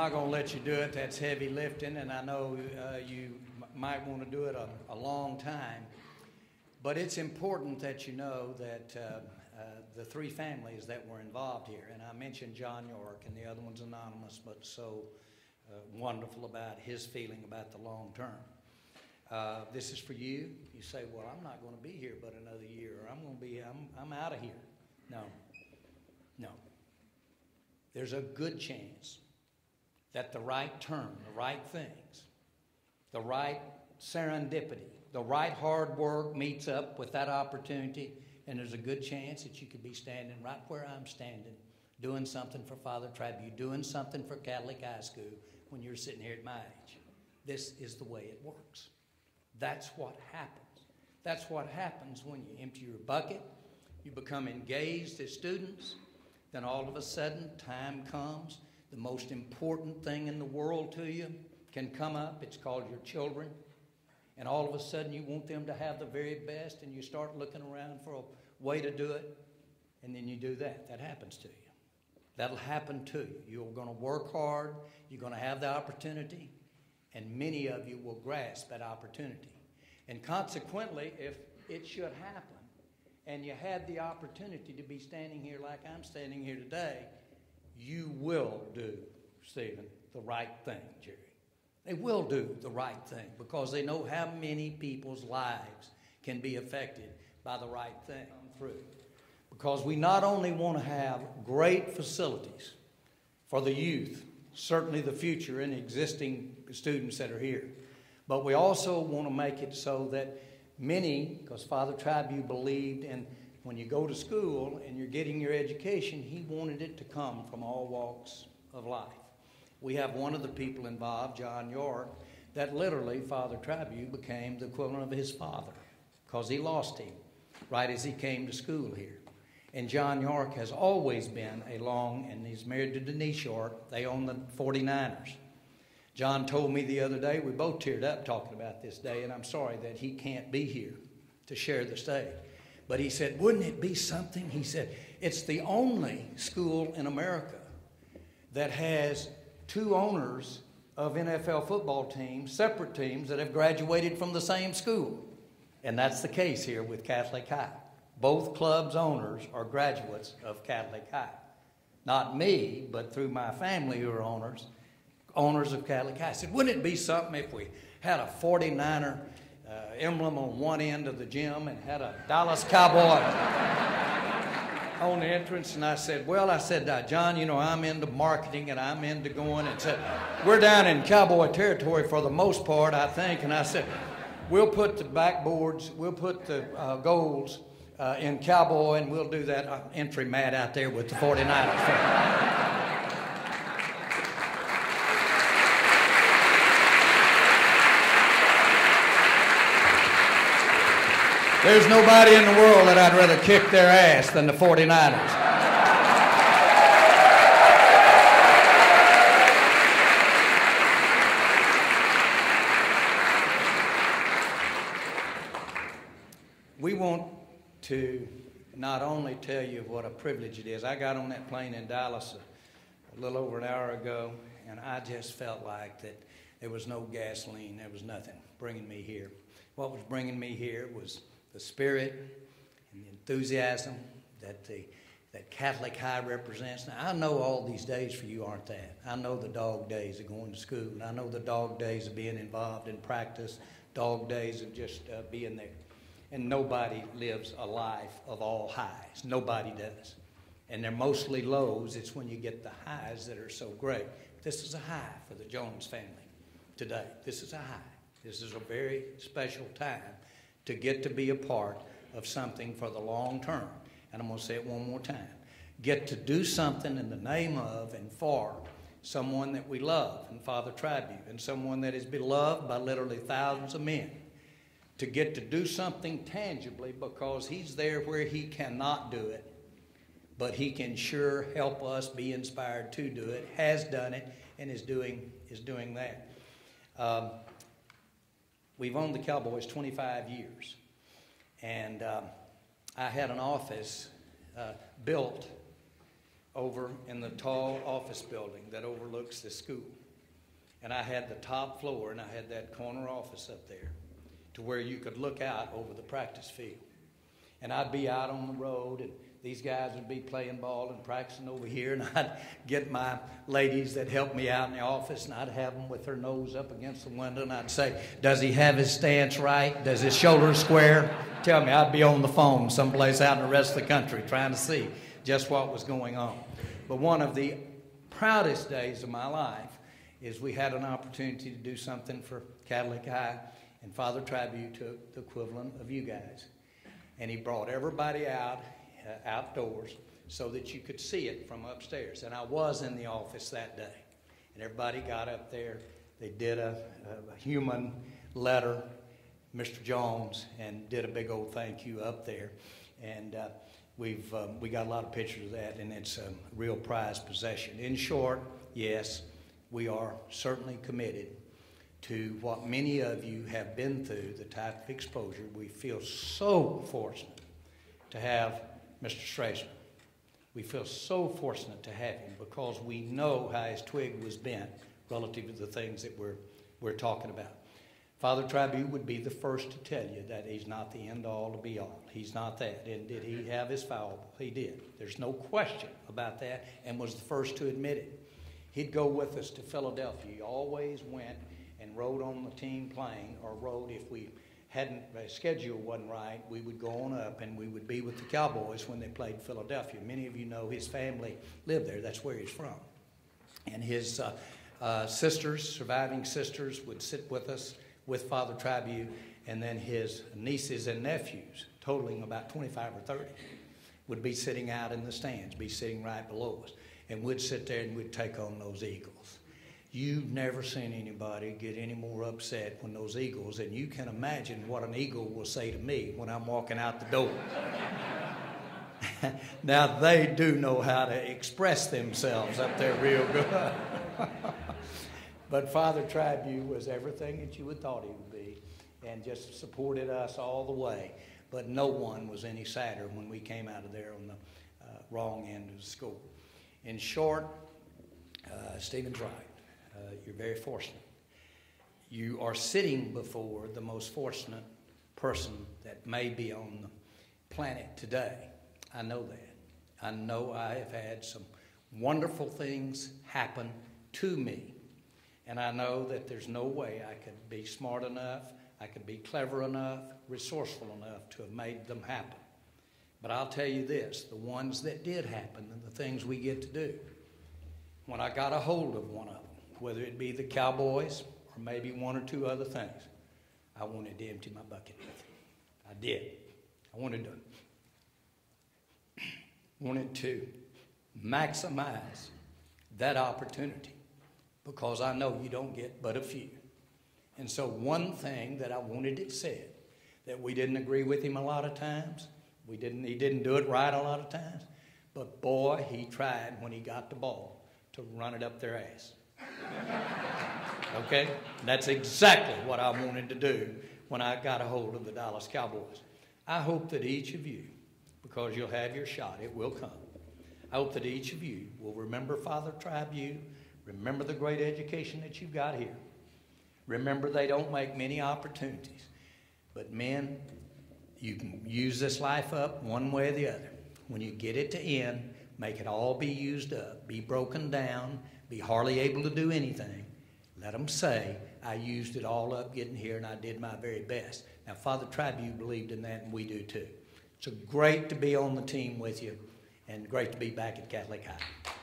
not going to let you do it. That's heavy lifting, and I know you might want to do it a long time. But it's important that you know that the three families that were involved here, and I mentioned John York, and the other one's anonymous, but so wonderful about his feeling about the long term. This is for you. You say, well, I'm not going to be here but another year, or I'm out of here. No. There's a good chance that the right term, the right things, the right serendipity, the right hard work meets up with that opportunity, and there's a good chance that you could be standing right where I'm standing, doing something for Father Trabue, doing something for Catholic High School when you're sitting here at my age. This is the way it works. That's what happens. That's what happens when you empty your bucket, you become engaged as students, then all of a sudden time comes, the most important thing in the world to you can come up. It's called your children. And all of a sudden you want them to have the very best, and you start looking around for a way to do it, and then you do that. That happens to you. That'll happen to you. You're going to work hard. You're going to have the opportunity, and many of you will grasp that opportunity. And consequently, if it should happen, and you had the opportunity to be standing here like I'm standing here today, you will do, Stephen, the right thing, Jerry. They will do the right thing because they know how many people's lives can be affected by the right thing through. Because we not only want to have great facilities for the youth, certainly the future and existing students that are here, but we also want to make it so that many, because Father Trabue believed in when you go to school and you're getting your education, he wanted it to come from all walks of life. We have one of the people involved, John York, that literally Father Trabue became the equivalent of his father because he lost him right as he came to school here. And John York has always been and he's married to Denise York. They own the 49ers. John told me the other day, we both teared up talking about this day, and I'm sorry that he can't be here to share the stage. But he said, wouldn't it be something? He said, it's the only school in America that has two owners of NFL football teams, separate teams, that have graduated from the same school. And that's the case here with Catholic High. Both clubs' owners are graduates of Catholic High. Not me, but through my family who are owners of Catholic High. I said, wouldn't it be something if we had a 49er emblem on one end of the gym and had a Dallas Cowboy on the entrance? And I said, John, you know, I'm into marketing and I'm into going. And said, we're down in Cowboy territory for the most part, I think. And I said, we'll put the backboards, we'll put the goals in Cowboy, and we'll do that entry mat out there with the 49ers. There's nobody in the world that I'd rather kick their ass than the 49ers. We want to not only tell you what a privilege it is. I got on that plane in Dallas a little over an hour ago, and I just felt like that there was no gasoline, there was nothing bringing me here. What was bringing me here was the spirit and the enthusiasm that Catholic High represents. Now, I know all these days for you aren't that. I know the dog days of going to school, and I know the dog days of being involved in practice, dog days of just being there. And nobody lives a life of all highs. Nobody does. And they're mostly lows. It's when you get the highs that are so great. This is a high for the Jones family today. This is a high. This is a very special time to get to be a part of something for the long term. And I'm going to say it one more time. Get to do something in the name of and for someone that we love, and Father Trabue, and someone that is beloved by literally thousands of men. To get to do something tangibly because he's there where he cannot do it, but he can sure help us be inspired to do it, has done it, and is doing that. We've owned the Cowboys 25 years, and I had an office built over in the tall office building that overlooks the school. And I had the top floor, and I had that corner office up there to where you could look out over the practice field. And I'd be out on the road, and these guys would be playing ball and practicing over here, and I'd get my ladies that helped me out in the office, and I'd have them with their nose up against the window, and I'd say, does he have his stance right? Does his shoulders square? Tell me. I'd be on the phone someplace out in the rest of the country trying to see just what was going on. But one of the proudest days of my life is we had an opportunity to do something for Catholic High, and Father Trabue took the equivalent of you guys. And he brought everybody out outdoors so that you could see it from upstairs. And I was in the office that day. And everybody got up there. They did a human letter, Mr. Jones, and did a big old thank you up there. And we got a lot of pictures of that, and it's a real prized possession. In short, yes, we are certainly committed to what many of you have been through, the type of exposure. We feel so fortunate to have Mr. Strassman. We feel so fortunate to have him because we know how his twig was bent relative to the things that we're talking about. Father Trabue would be the first to tell you that he's not the end-all to be-all. He's not that. And did he have his foul? He did. There's no question about that, and was the first to admit it. He'd go with us to Philadelphia. He always went and rode on the team plane, or rode if we hadn't, the schedule wasn't right, we would go on up and we would be with the Cowboys when they played Philadelphia. Many of you know his family lived there. That's where he's from. And his sisters, surviving sisters, would sit with us with Father Trabue, and then his nieces and nephews, totaling about 25 or 30, would be sitting out in the stands, be sitting right below us. And we'd sit there and we'd take on those Eagles. You've never seen anybody get any more upset when those Eagles, and you can imagine what an Eagle will say to me when I'm walking out the door. Now, they do know how to express themselves up there real good. But Father Trabue was everything that you would thought he would be, and just supported us all the way. But no one was any sadder when we came out of there on the wrong end of the school. In short, Stephen's right. You're very fortunate. You are sitting before the most fortunate person that may be on the planet today. I know that. I know I have had some wonderful things happen to me. And I know that there's no way I could be smart enough, I could be clever enough, resourceful enough to have made them happen. But I'll tell you this, the ones that did happen and the things we get to do, when I got a hold of one of them, whether it be the Cowboys or maybe one or two other things, I wanted to empty my bucket with them. I did. I wanted to maximize that opportunity, because I know you don't get but a few. And so one thing that I wanted it said, that we didn't agree with him a lot of times, he didn't do it right a lot of times, but boy, he tried when he got the ball to run it up their ass. Okay? That's exactly what I wanted to do when I got a hold of the Dallas Cowboys. I hope that each of you, because you'll have your shot, it will come, I hope that each of you will remember Father Trabue, remember the great education that you've got here. Remember, they don't make many opportunities. But men, you can use this life up one way or the other. When you get it to end, make it all be used up, be broken down, be hardly able to do anything. Let them say, I used it all up getting here and I did my very best. Now, Father Trabue believed in that, and we do too. It's great to be on the team with you, and great to be back at Catholic High.